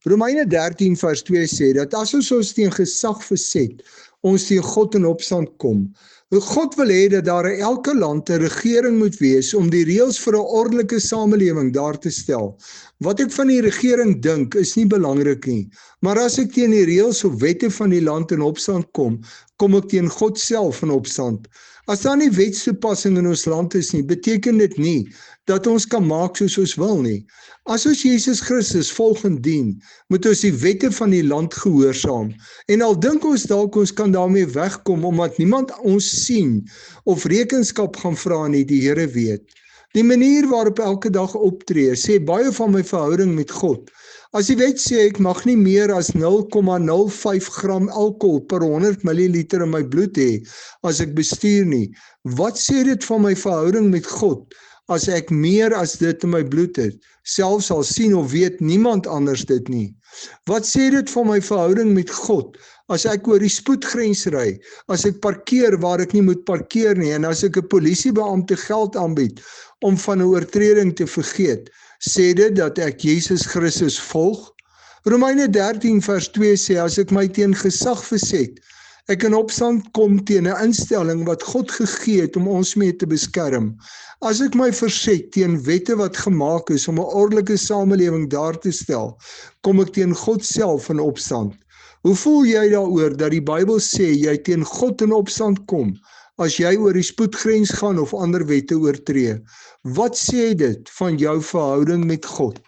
Romeine 13 vers 2 sê dat as ons teen gesag verset, ons teen God in opstand kom. God wil hê dat daar in elke land 'n regering moet wees om die reëls vir 'n ordelike samelewing daar te stel. Wat ek van die regering dink is nie belangrik nie, maar as ek teen die reëls of wette van die land in opstand kom, kom ek teen God self in opstand. As daar nie wetstoepassing in ons land is nie, beteken dit nie dat ons kan maak soos ons wil nie. As ons Jesus Christus volg en dien, moet ons die wette van die land gehoorsaam. En al dink ons dalk ons kan daarmee wegkom omdat niemand ons sien of rekenskap gaan vra nie, die Here weet. Die manier waarop elke dag optree, sê baie van my verhouding met God. As die wet sê ek mag nie meer as 0,05 gram alkohol per 100 milliliter in my bloed hê as ek bestuur nie, wat sê dit van my verhouding met God as ek meer as dit in my bloed het? Selfs al sien of weet niemand anders dit nie. Wat sê dit van my verhouding met God as ek oor die spoedgrens ry, as ek parkeer waar ek nie moet parkeer nie en as ek 'n polisiebeampte geld aanbied om van 'n oortreding te vergeet? Sê dit dat ek Jesus Christus volg? Romeine 13 vers 2 sê, as ek my teen gesag verset, ek in opstand kom teen 'n instelling wat God gegee het om ons mee te beskerm. As ek my verset teen wette wat gemaak is om 'n ordelike samelewing daar te stel, kom ek teen God self in opstand. Hoe voel jy daaroor dat die Bybel sê jy teen God in opstand kom as jy oor die spoedgrens gaan of ander wette oortree? Wat sê dit van jou verhouding met God?